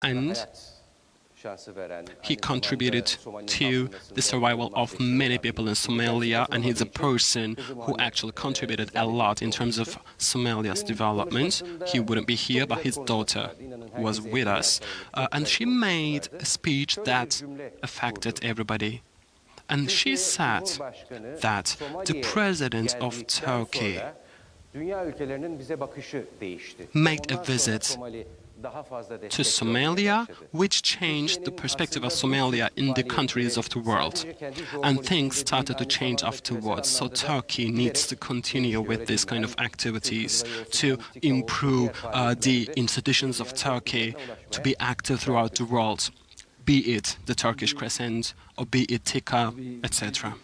and he contributed to the survival of many people in Somalia, and he's a person who actually contributed a lot in terms of Somalia's development. He wouldn't be here, but his daughter was with us, and she made a speech that affected everybody. And she said that the president of Turkey made a visit to Somalia, which changed the perspective of Somalia in the countries of the world. And things started to change afterwards. So Turkey needs to continue with this kind of activities to improve the institutions of Turkey to be active throughout the world, be it the Turkish Crescent or be it TICA, etc.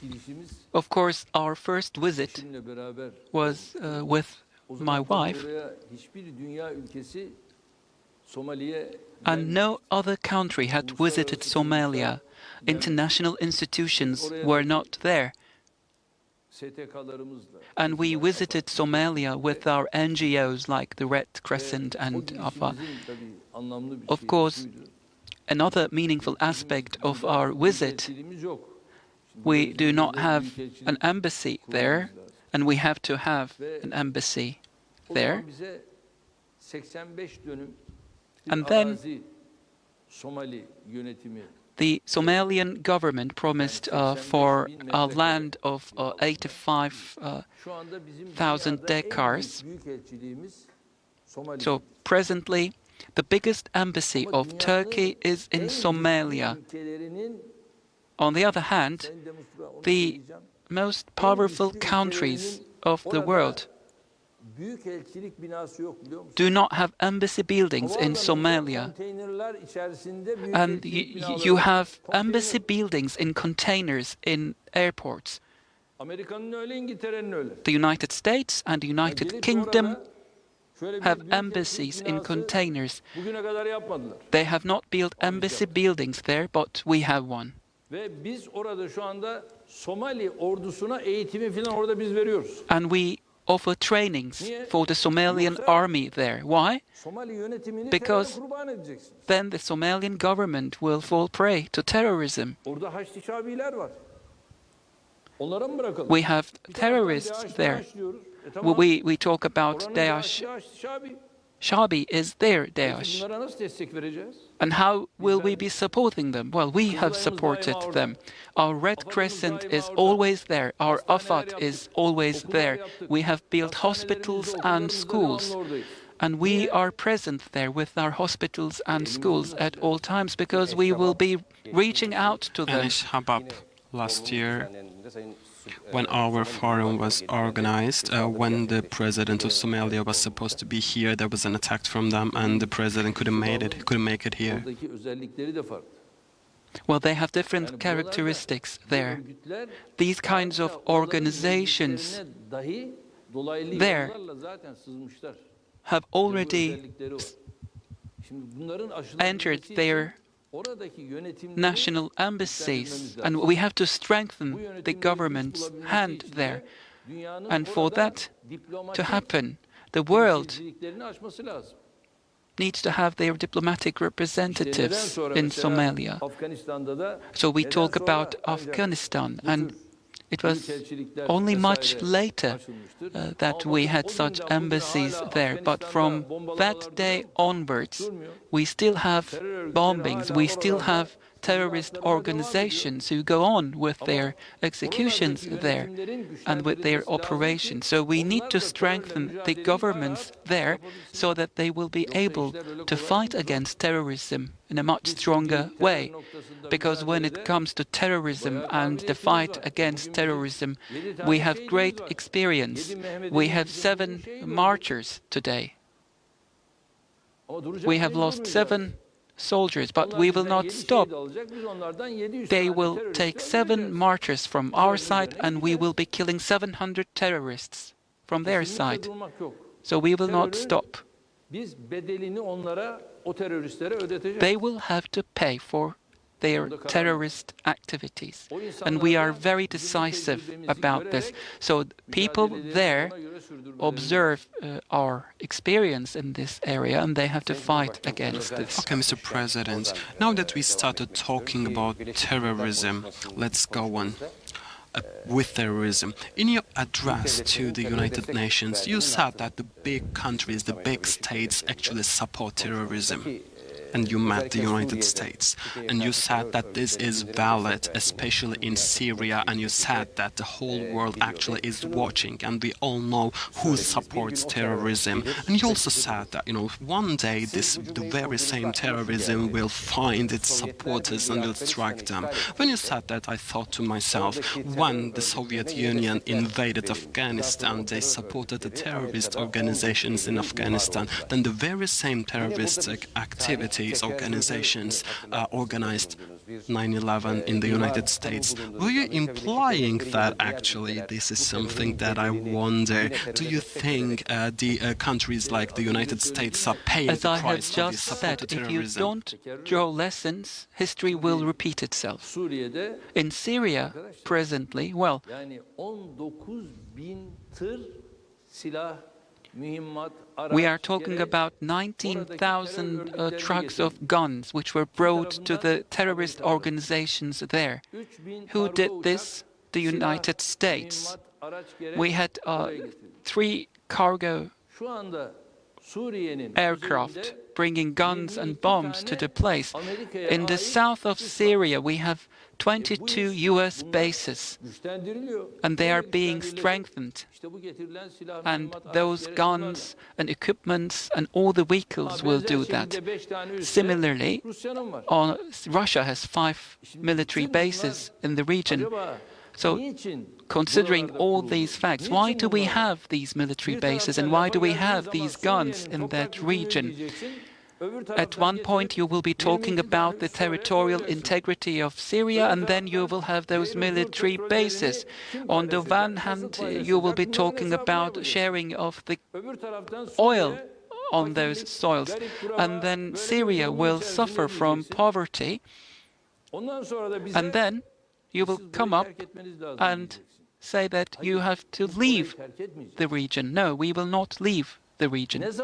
Of course, our first visit was with my wife, and no other country had visited Somalia. International institutions were not there. And we visited Somalia with our NGOs like the Red Crescent and AFA. Of course, another meaningful aspect of our visit, we do not have an embassy there, and we have to have an embassy there. And then the Somalian government promised for a land of 85,000 hectares. So presently, the biggest embassy of Turkey is in Somalia. On the other hand, the most powerful countries of the world do not have embassy buildings in Somalia. And you have embassy buildings in containers in airports. The United States and the United Kingdom have embassies in containers. They have not built embassy buildings there, but we have one. And we offer trainings for the Somalian army there. Why? Because then the Somalian government will fall prey to terrorism. We have terrorists there. We talk about Daesh. Shabi is their Daesh. And how will we be supporting them? Well, we have supported them. Our Red Crescent is always there. Our AFAD is always there. We have built hospitals and schools. And we are present there with our hospitals and schools at all times because we will be reaching out to them. Last year, when our forum was organized, when the president of Somalia was supposed to be here, there was an attack from them, and the president couldn't make it here. Well, they have different characteristics there. These kinds of organizations there have already entered their national embassies, and we have to strengthen the government's hand there. And for that to happen, the world needs to have their diplomatic representatives in Somalia. So we talk about Afghanistan, and it was only much later that we had such embassies there. But from that day onwards, we still have bombings, we still have terrorist organizations who go on with their executions there and with their operations. So we need to strengthen the governments there so that they will be able to fight against terrorism in a much stronger way. Because when it comes to terrorism and the fight against terrorism, we have great experience. We have 7 martyrs today. We have lost 7 soldiers, but we will not stop. They will take 7 martyrs from our side, and we will be killing 700 terrorists from their side. So we will not stop. They will have to pay for their terrorist activities. And we are very decisive about this. So people there observe our experience in this area, and they have to fight against this. Okay, Mr. President, now that we started talking about terrorism, let's go on with terrorism. In your address to the United Nations, you said that the big countries, the big states actually support terrorism. And you met the United States, and you said that this is valid, especially in Syria, and you said that the whole world actually is watching, and we all know who supports terrorism. And you also said that, one day the very same terrorism will find its supporters and will strike them. When you said that, I thought to myself, when the Soviet Union invaded Afghanistan, they supported the terrorist organizations in Afghanistan. Then the very same terroristic activity organizations organized 9/11 in the United States. Were you implying that actually this is something that I wonder? Do you think the countries like the United States are paying As the I have price for this just support said, to if you terrorism? don't draw lessons, history will repeat itself. In Syria, presently, well, we are talking about 19,000 trucks of guns which were brought to the terrorist organizations there. Who did this? The United States. We had 3 cargo aircraft bringing guns and bombs to the place. In the south of Syria, we have 22 US bases, and they are being strengthened. And those guns and equipments and all the vehicles will do that. Similarly, Russia has 5 military bases in the region. So, considering all these facts, why do we have these military bases and why do we have these guns in that region? At one point you will be talking about the territorial integrity of Syria, and then you will have those military bases. On the one hand, you will be talking about sharing of the oil on those soils, and then Syria will suffer from poverty, and then you will come up and say that you have to leave the region. No, we will not leave the region. It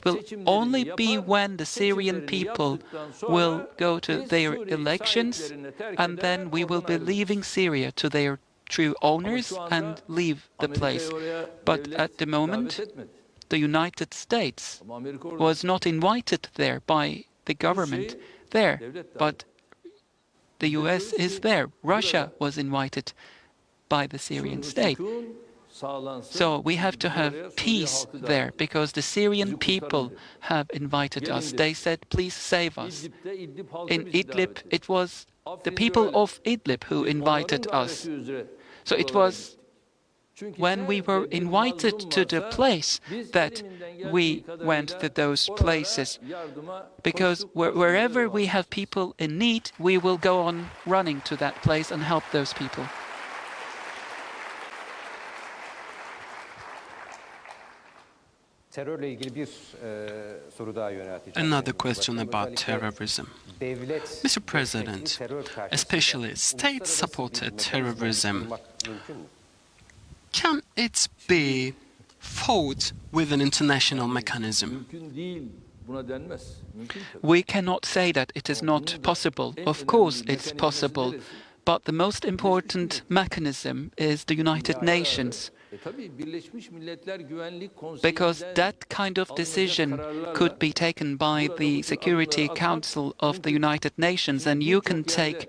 will only be when the Syrian people will go to their elections, and then we will be leaving Syria to their true owners and leave the place. But at the moment, the United States was not invited there by the government there, but the US is there. Russia was invited by the Syrian state. So we have to have peace there, because the Syrian people have invited us. They said, please save us. In Idlib, it was the people of Idlib who invited us. So it was when we were invited to the place that we went to those places. Because wherever we have people in need, we will go on running to that place and help those people. Another question about terrorism. Mr. President, especially state-supported terrorism, can it be fought with an international mechanism? We cannot say that it is not possible. Of course it's possible, but the most important mechanism is the United Nations. Because that kind of decision could be taken by the Security Council of the United Nations, and you can take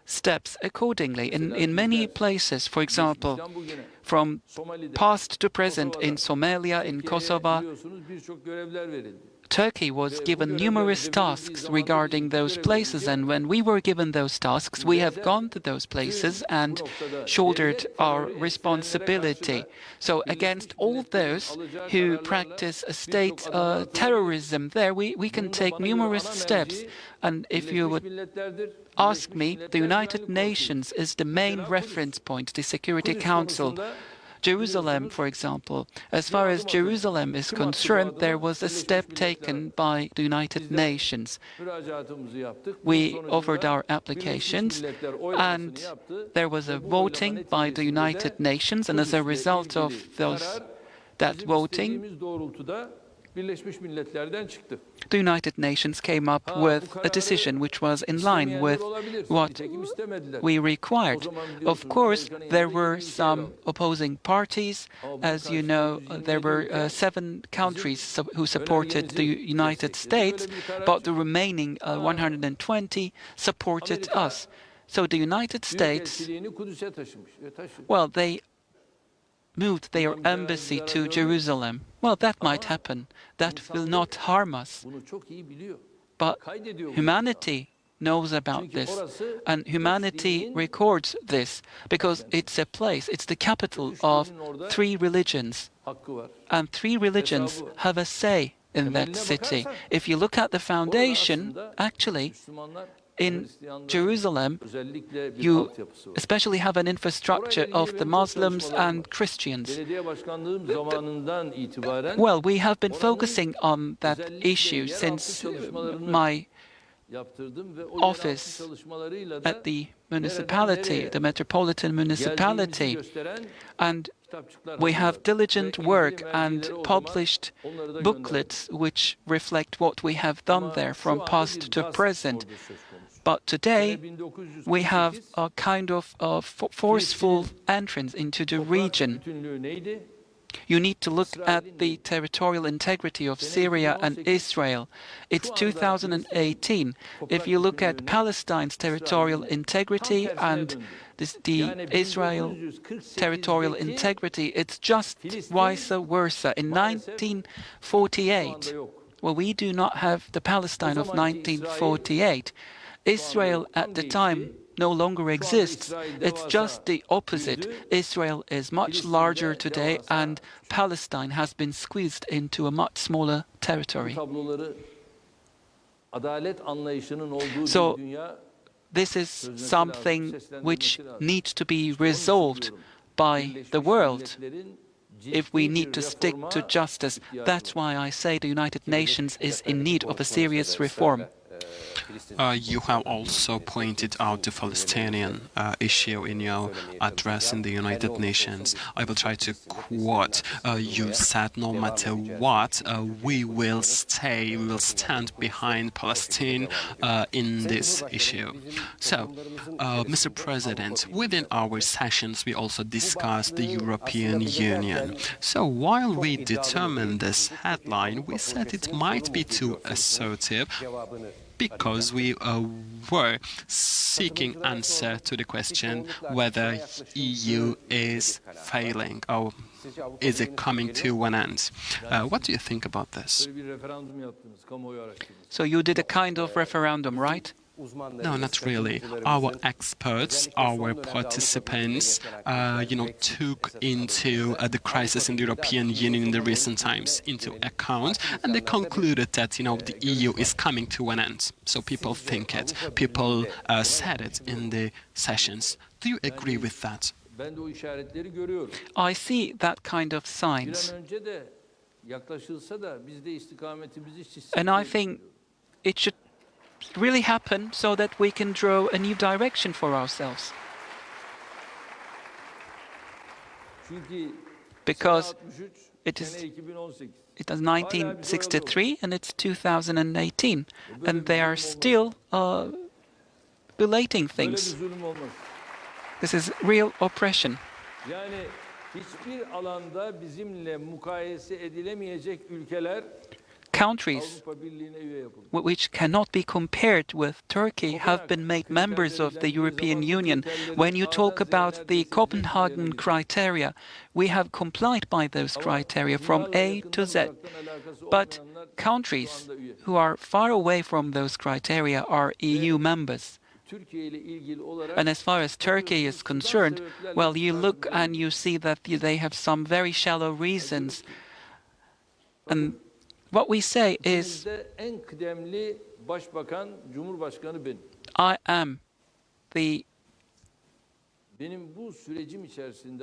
steps accordingly. In many places, for example, from past to present in Somalia, in Kosovo, Turkey was given numerous tasks regarding those places, and when we were given those tasks, we have gone to those places and shouldered our responsibility. So against all those who practice state terrorism there, we can take numerous steps. And if you would ask me, the United Nations is the main reference point, the Security Council. Jerusalem, for example, as far as Jerusalem is concerned, there was a step taken by the United Nations. We offered our applications, and there was a voting by the United Nations, and as a result of that voting, the United Nations came up with a decision which was in line with what we required. Of course, there were some opposing parties. As you know, there were 7 countries who supported the United States, but the remaining 120 supported us. So the United States, well, they moved their embassy to Jerusalem. Well, that might happen. That will not harm us. But humanity knows about this, and humanity records this, because it's a place, it's the capital of 3 religions, and 3 religions have a say in that city. If you look at the foundation, actually, in Jerusalem, you especially have an infrastructure of the Muslims and Christians. Well, we have been focusing on that issue since my office at the municipality, the metropolitan municipality, and we have diligent work and published booklets which reflect what we have done there from past to present. But today, we have a kind of forceful entrance into the region. You need to look at the territorial integrity of Syria and Israel. It's 2018. If you look at Palestine's territorial integrity and the Israel territorial integrity, it's just vice versa. In 1948, well, we do not have the Palestine of 1948. Israel at the time no longer exists. It's just the opposite. Israel is much larger today, and Palestine has been squeezed into a much smaller territory. So this is something which needs to be resolved by the world if we need to stick to justice. That's why I say the United Nations is in need of a serious reform. You have also pointed out the Palestinian issue in your address in the United Nations. I will try to quote. You said, no matter what, we will stand behind Palestine in this issue. So, Mr. President, within our sessions, we also discussed the European Union. So, while we determined this headline, we said it might be too assertive, because we were seeking answer to the question whether EU is failing or is it coming to an end. What do you think about this? So you did a kind of referendum, right? No, not really. Our experts, our participants, took into the crisis in the European Union in the recent times into account, and they concluded that, the EU is coming to an end. So people think it. People said it in the sessions. Do you agree with that? I see that kind of signs. And I think it should really happen so that we can draw a new direction for ourselves. Because it is 1963 and it's 2018, and they are still belating things. This is real oppression. Countries which cannot be compared with Turkey have been made members of the European Union. When you talk about the Copenhagen criteria, we have complied by those criteria from A to Z. But countries who are far away from those criteria are EU members. And as far as Turkey is concerned, well, you look and you see that they have some very shallow reasons. And what we say is, I am the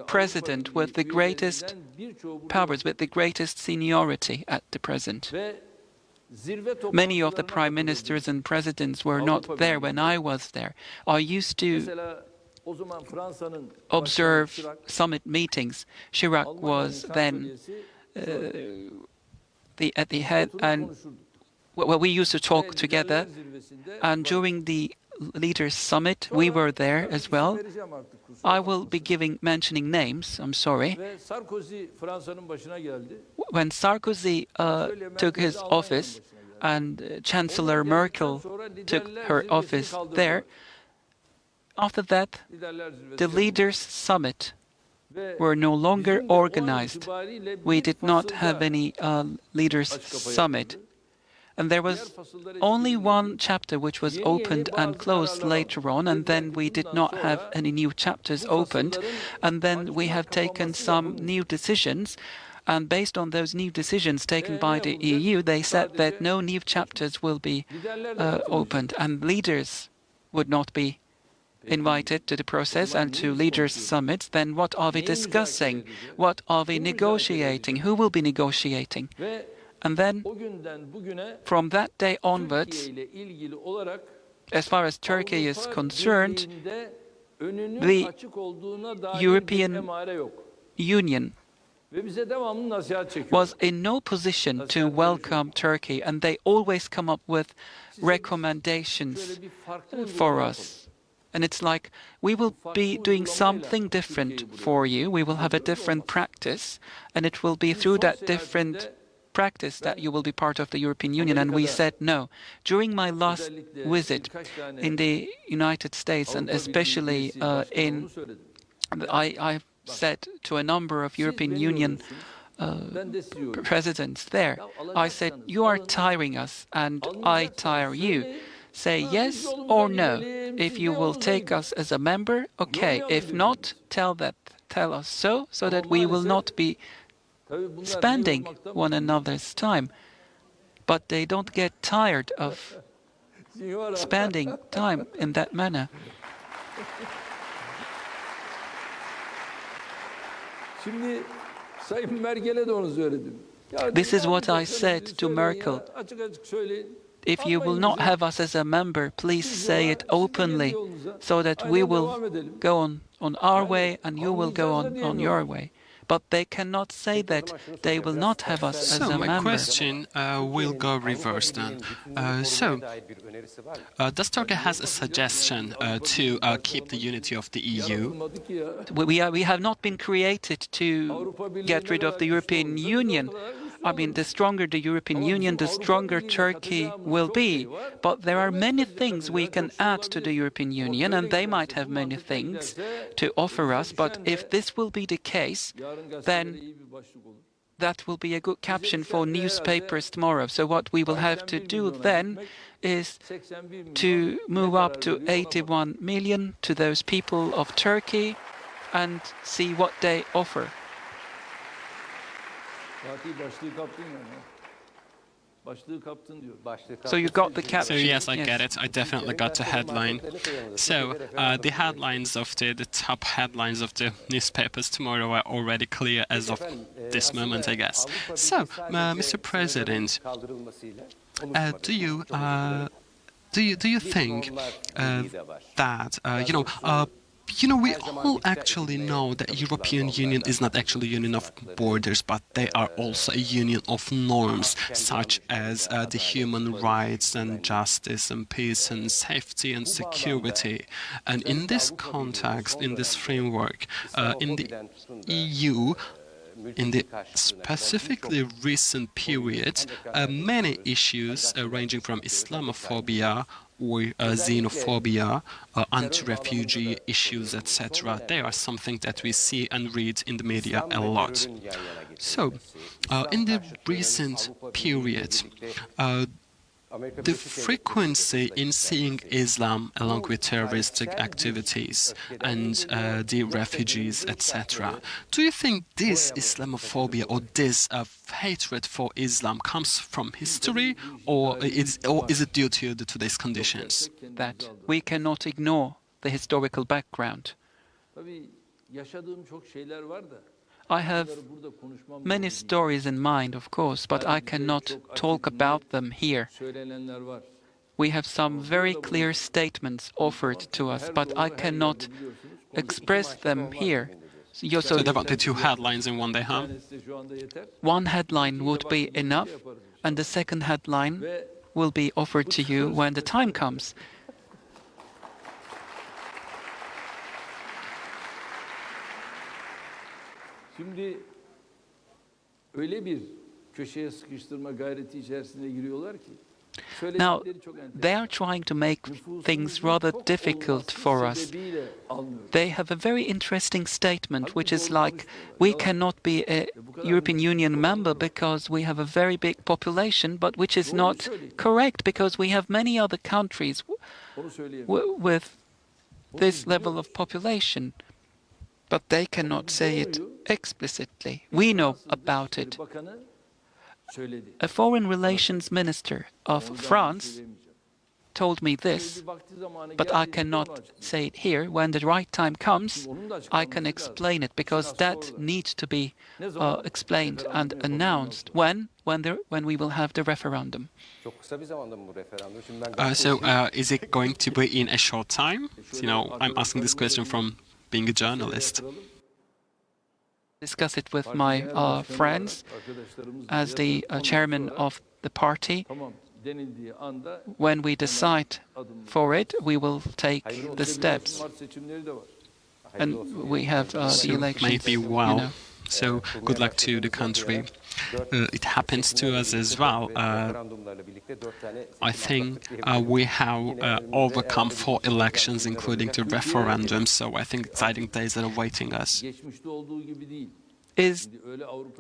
president with the greatest powers, with the greatest seniority at the present. Many of the prime ministers and presidents were not there when I was there. I used to observe summit meetings. Chirac was then at the head, and well, we used to talk together. And during the leaders' summit, we were there as well. I will be mentioning names. I'm sorry. When Sarkozy took his office and Chancellor Merkel took her office there, after that, the leaders' summit were no longer organized. We did not have any leaders' summit. And there was only one chapter which was opened and closed later on, and then we did not have any new chapters opened. And then we have taken some new decisions, and based on those new decisions taken by the EU, they said that no new chapters will be opened, and leaders would not be invited to the process and to leaders' summits. Then what are we discussing? What are we negotiating? Who will be negotiating? And then, from that day onwards, as far as Turkey is concerned, the European Union was in no position to welcome Turkey, and they always come up with recommendations for us. And it's like, we will be doing something different for you, we will have a different practice, and it will be through that different practice that you will be part of the European Union. And we said no. During my last visit in the United States, and especially I said to a number of European Union presidents there, I said, you are tiring us and I tire you. Say yes or no. If you will take us as a member, okay. If not, tell us so that we will not be spending one another's time. But they don't get tired of spending time in that manner. This is what I said to Merkel. If you will not have us as a member, please say it openly, so that we will go on our way and you will go on your way. But they cannot say that they will not have us as a member. So my question will go reverse then. Does Turkey has a suggestion to keep the unity of the EU? We have not been created to get rid of the European Union. I mean, the stronger the European Union, the stronger Turkey will be. But there are many things we can add to the European Union, and they might have many things to offer us. But if this will be the case, then that will be a good caption for newspapers tomorrow. So what we will have to do then is to move up to 81 million to those people of Turkey and see what they offer. So you got the caption. So yes, I get it. I definitely got the headline. So the headlines of the top headlines of the newspapers tomorrow are already clear as of this moment, I guess. So, Mr. President, do you think that we all actually know that European Union is not actually a union of borders, but they are also a union of norms, such as the human rights and justice and peace and safety and security. And in this context, in this framework, in the EU, in the specifically recent period, many issues ranging from Islamophobia or xenophobia, anti-refugee issues, etc. They are something that we see and read in the media a lot. So, in the recent period, the frequency in seeing Islam along with terroristic activities and the refugees, etc. Do you think this Islamophobia or this hatred for Islam comes from history, or is it due to today's conditions? That we cannot ignore the historical background. I have many stories in mind, of course, but I cannot talk about them here. We have some very clear statements offered to us, but I cannot express them here. So there won't be two headlines in one day, huh? One headline would be enough, and the second headline will be offered to you when the time comes. Şimdi öyle bir köşeye sıkıştırma gayreti içerisine giriyorlar ki Now, they are trying to make things rather difficult for us. They have a very interesting statement, which is like, we cannot be a European Union member because we have a very big population, but which is not correct, because we have many other countries with this level of population. But they cannot say it explicitly. We know about it. A foreign relations minister of France told me this, but I cannot say it here. When the right time comes, I can explain it, because that needs to be explained and announced when we will have the referendum. Is it going to be in a short time? You know, I'm asking this question from being a journalist. Discuss it with my friends as the chairman of the party. When we decide for it, we will take the steps. And we have the elections. Maybe well. So good luck to the country. It happens to us as well. I think we have overcome 4 elections, including the referendum, so I think exciting days are awaiting us. Is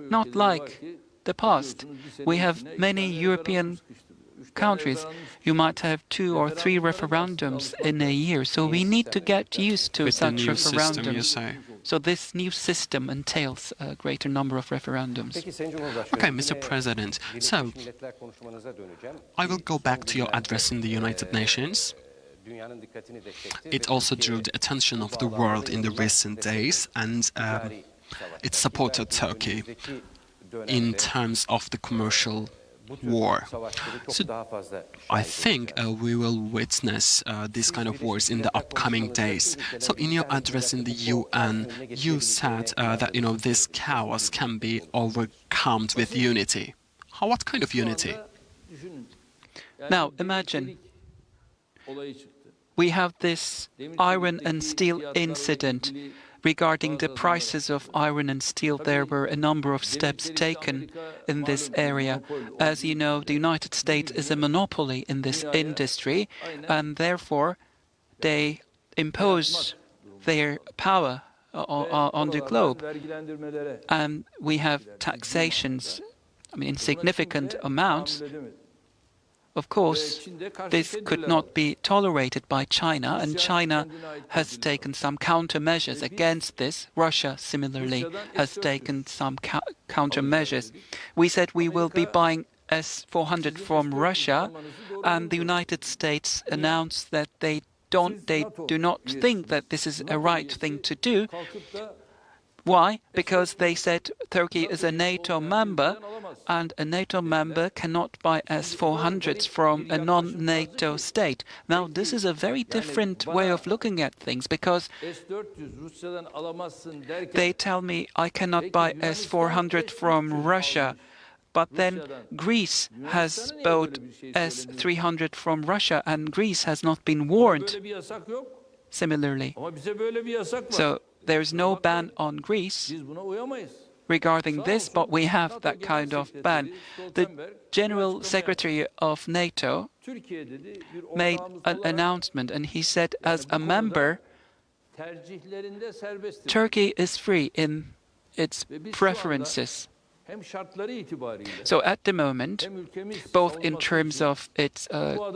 not like the past. We have many European countries. You might have 2 or 3 referendums in a year, so we need to get used to With such the new system, you referendums. say. So this new system entails a greater number of referendums. Okay, Mr. President, so I will go back to your address in the United Nations. It also drew the attention of the world in the recent days, and it supported Turkey in terms of the commercial war. So I think we will witness these kind of wars in the upcoming days. So in your address in the UN, you said that this chaos can be overcome with unity. What kind of unity? Now imagine we have this iron and steel incident. Regarding the prices of iron and steel, there were a number of steps taken in this area. As you know, the United States is a monopoly in this industry, and therefore they impose their power on the globe. And we have taxations, in significant amounts. Of course, this could not be tolerated by China, and China has taken some countermeasures against this. Russia, similarly, has taken some countermeasures. We said we will be buying S-400 from Russia, and the United States announced that they do not think that this is a right thing to do. Why? Because they said Turkey is a NATO member, and a NATO member cannot buy S-400s from a non-NATO state. Now, this is a very different way of looking at things, because they tell me I cannot buy S-400 from Russia, but then Greece has bought S-300 from Russia, and Greece has not been warned similarly. So there is no ban on Greece regarding this, but we have that kind of ban. The General Secretary of NATO made an announcement, and he said, as a member, Turkey is free in its preferences. So at the moment, both in terms of its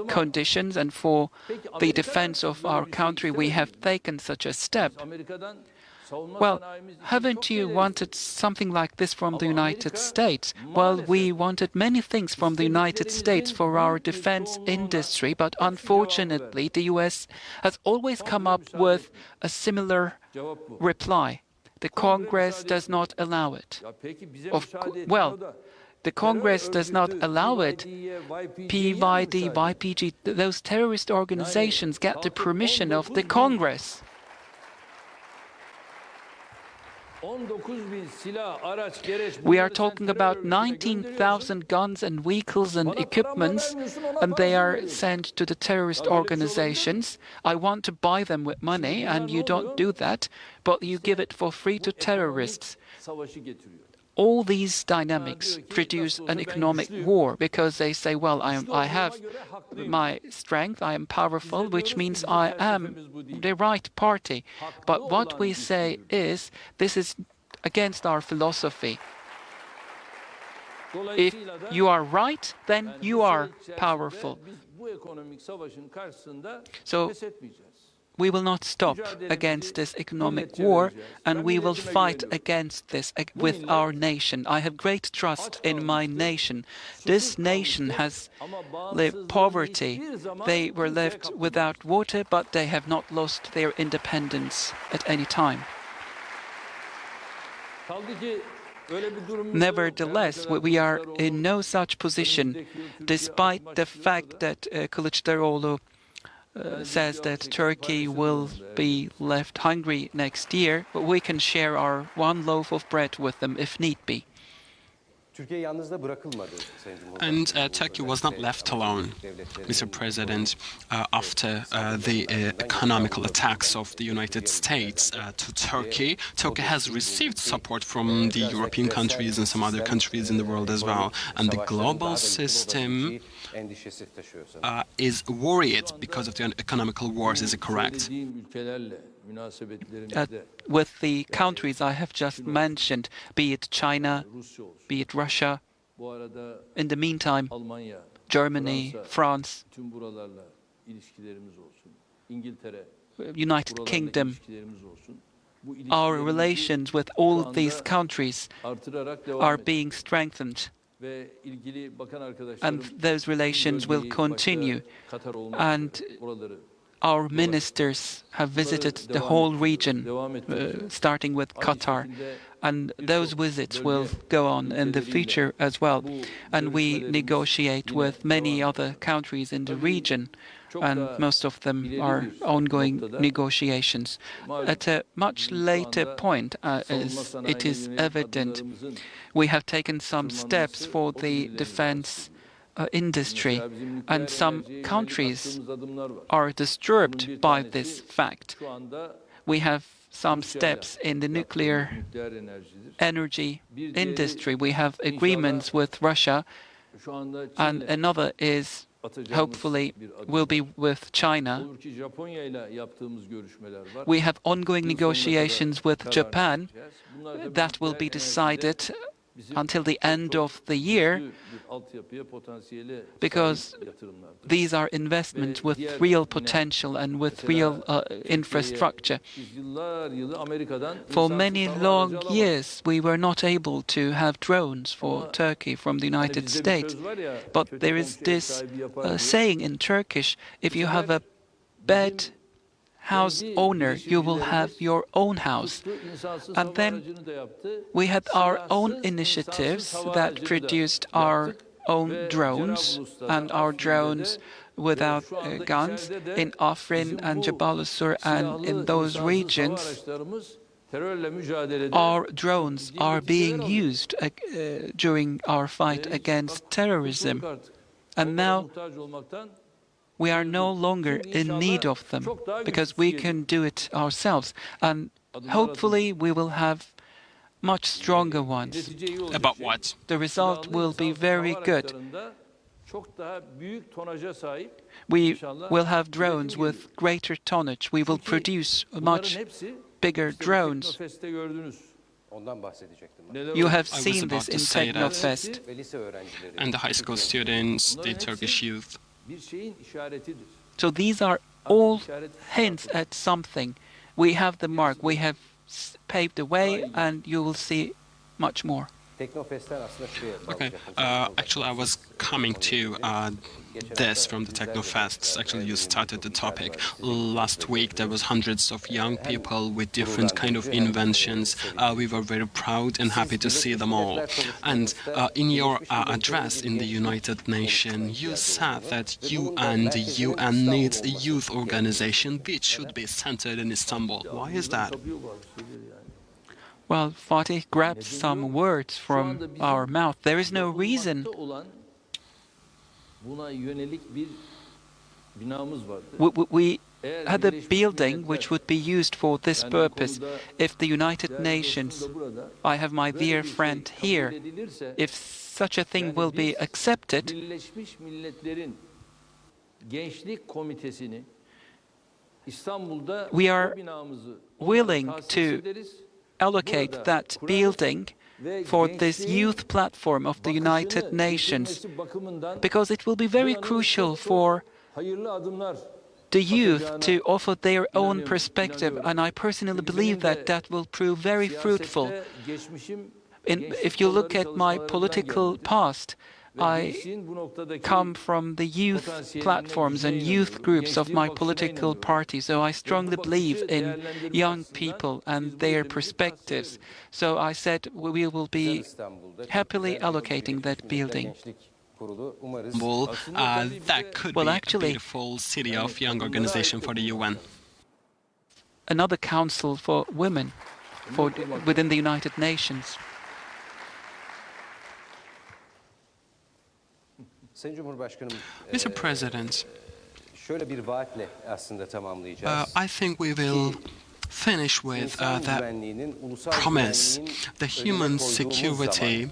conditions and for the defense of our country, we have taken such a step. Well, haven't you wanted something like this from the United States? Well, we wanted many things from the United States for our defense industry, but unfortunately, the US has always come up with a similar reply. The Congress does not allow it. Well, the Congress does not allow it. PYD, YPG, those terrorist organizations get the permission of the Congress. We are talking about 19,000 guns and vehicles and equipments, and they are sent to the terrorist organizations. I want to buy them with money, and you don't do that, but you give it for free to terrorists. All these dynamics produce an economic war because they say, well, I have my strength, I am powerful, which means I am the right party. But what we say is, this is against our philosophy. If you are right, then you are powerful. So we will not stop against this economic war, and we will fight against this with our nation. I have great trust in my nation. This nation has lived poverty. They were left without water, but they have not lost their independence at any time. Nevertheless, we are in no such position, despite the fact that Kılıçdaroğlu says that Turkey will be left hungry next year, but we can share our one loaf of bread with them if need be. And Turkey was not left alone, Mr. President, after the economical attacks of the United States to Turkey. Turkey has received support from the European countries and some other countries in the world as well. And the global system is worried because of the economical wars. Is it correct? With the countries I have just mentioned, be it China, be it Russia, in the meantime, Germany, France, United Kingdom, our relations with all these countries are being strengthened. And those relations will continue. And our ministers have visited the whole region, starting with Qatar, and those visits will go on in the future as well. And we negotiate with many other countries in the region, and most of them are ongoing negotiations. At a much later point, as it is evident, we have taken some steps for the defense industry, and some countries are disturbed by this fact. We have some steps in the nuclear energy industry. We have agreements with Russia, and another is hopefully will be with China. We have ongoing negotiations with Japan that will be decided until the end of the year, because these are investments with real potential and with real infrastructure. For many long years, we were not able to have drones for Turkey from the United States. But there is this saying in Turkish, if you have a bad house owner, you will have your own house. And then we had our own initiatives that produced our own drones, and our drones without guns in Afrin and Jabal Sur, and in those regions our drones are being used during our fight against terrorism. And now we are no longer in need of them, because we can do it ourselves. And hopefully we will have much stronger ones. About what? The result will be very good. We will have drones with greater tonnage. We will produce much bigger drones. You have seen this in Technofest. And the high school students, the Turkish youth. So these are all hints at something. We have the mark, we have paved the way, and you will see much more. Okay, actually I was coming to this from the Technofests. Actually, you started the topic. Last week there was hundreds of young people with different kind of inventions. We were very proud and happy to see them all. And in your address in the United Nations, you said that the UN needs a youth organization which should be centered in Istanbul. Why is that? Well, Fatih grabs some words from our mouth. There is no reason. We had a building which would be used for this purpose. If the United Nations, I have my dear friend here, if such a thing will be accepted, we are willing to allocate that building for this youth platform of the United Nations, because it will be very crucial for the youth to offer their own perspective, and I personally believe that that will prove very fruitful. If you look at my political past, I come from the youth platforms and youth groups of my political party, so I strongly believe in young people and their perspectives. So I said we will be happily allocating that building. That could be a beautiful city of young organization for the UN. Another council for women within the United Nations. Mr. President, I think we will finish with that promise. The human security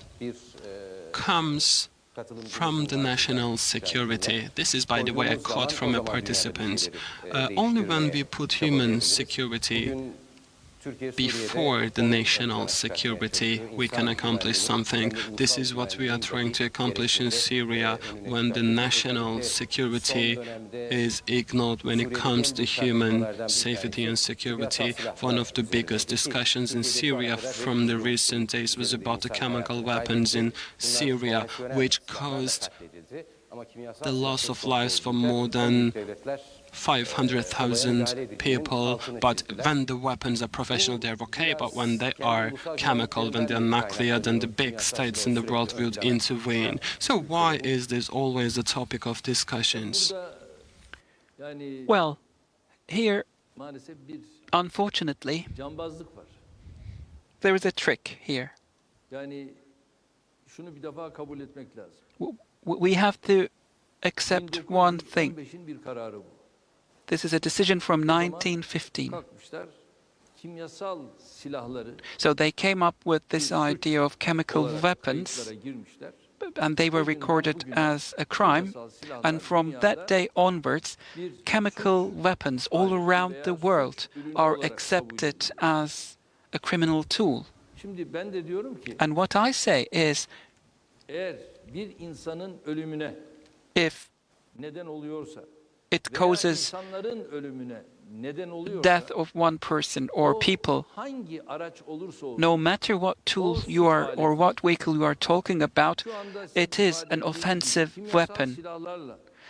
comes from the national security. This is, by the way, a quote from a participant. Only when we put human security before the national security, we can accomplish something. This is what we are trying to accomplish in Syria. When the national security is ignored when it comes to human safety and security, one of the biggest discussions in Syria from the recent days was about the chemical weapons in Syria, which caused the loss of lives for more than 500,000 people. But when the weapons are professional, they're okay. But when they are chemical, when they're nuclear, then the big states in the world will intervene. So why is this always a topic of discussions? Well, here, unfortunately, there is a trick here. We have to accept one thing. This is a decision from 1915. So they came up with this idea of chemical weapons, and they were recorded as a crime. And from that day onwards, chemical weapons all around the world are accepted as a criminal tool. And what I say is, if it causes death of one person or people, no matter what tool you are or what vehicle you are talking about, it is an offensive weapon.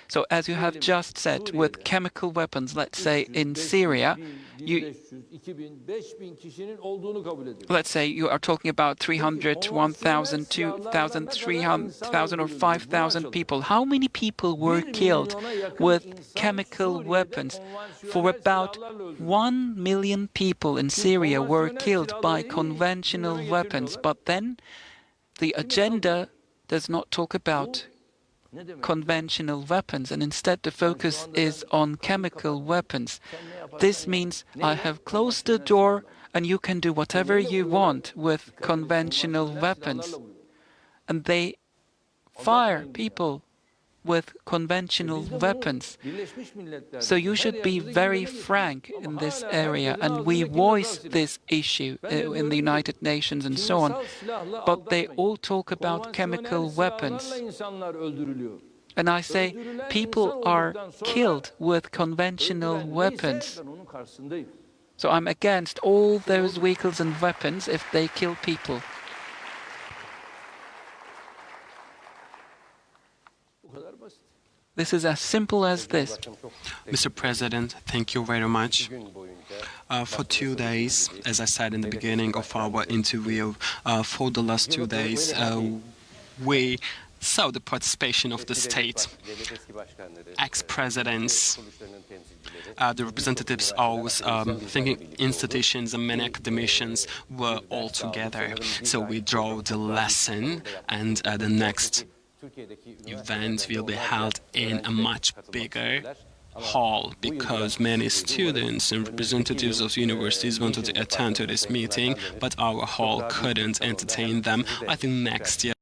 So as you have just said, with chemical weapons, let's say in Syria, let's say you are talking about 300, 1,000, 2,000, 300,000 or 5,000 people. How many people were killed with chemical weapons? For about 1 million people in Syria were killed by conventional weapons. But then the agenda does not talk about conventional weapons, and instead the focus is on chemical weapons. This means I have closed the door and you can do whatever you want with conventional weapons. And they fire people with conventional weapons. So you should be very frank in this area, and we voice this issue in the United Nations and so on. But they all talk about chemical weapons. And I say people are killed with conventional weapons. So I'm against all those vehicles and weapons if they kill people. This is as simple as this. Mr. President, thank you very much. For 2 days, as I said in the beginning of our interview, for the last 2 days, we saw the participation of the state, ex-presidents, the representatives of thinking institutions and many academicians were all together. So we draw the lesson, and the next event will be held in a much bigger hall, because many students and representatives of universities wanted to attend to this meeting, but our hall couldn't entertain them. I think next year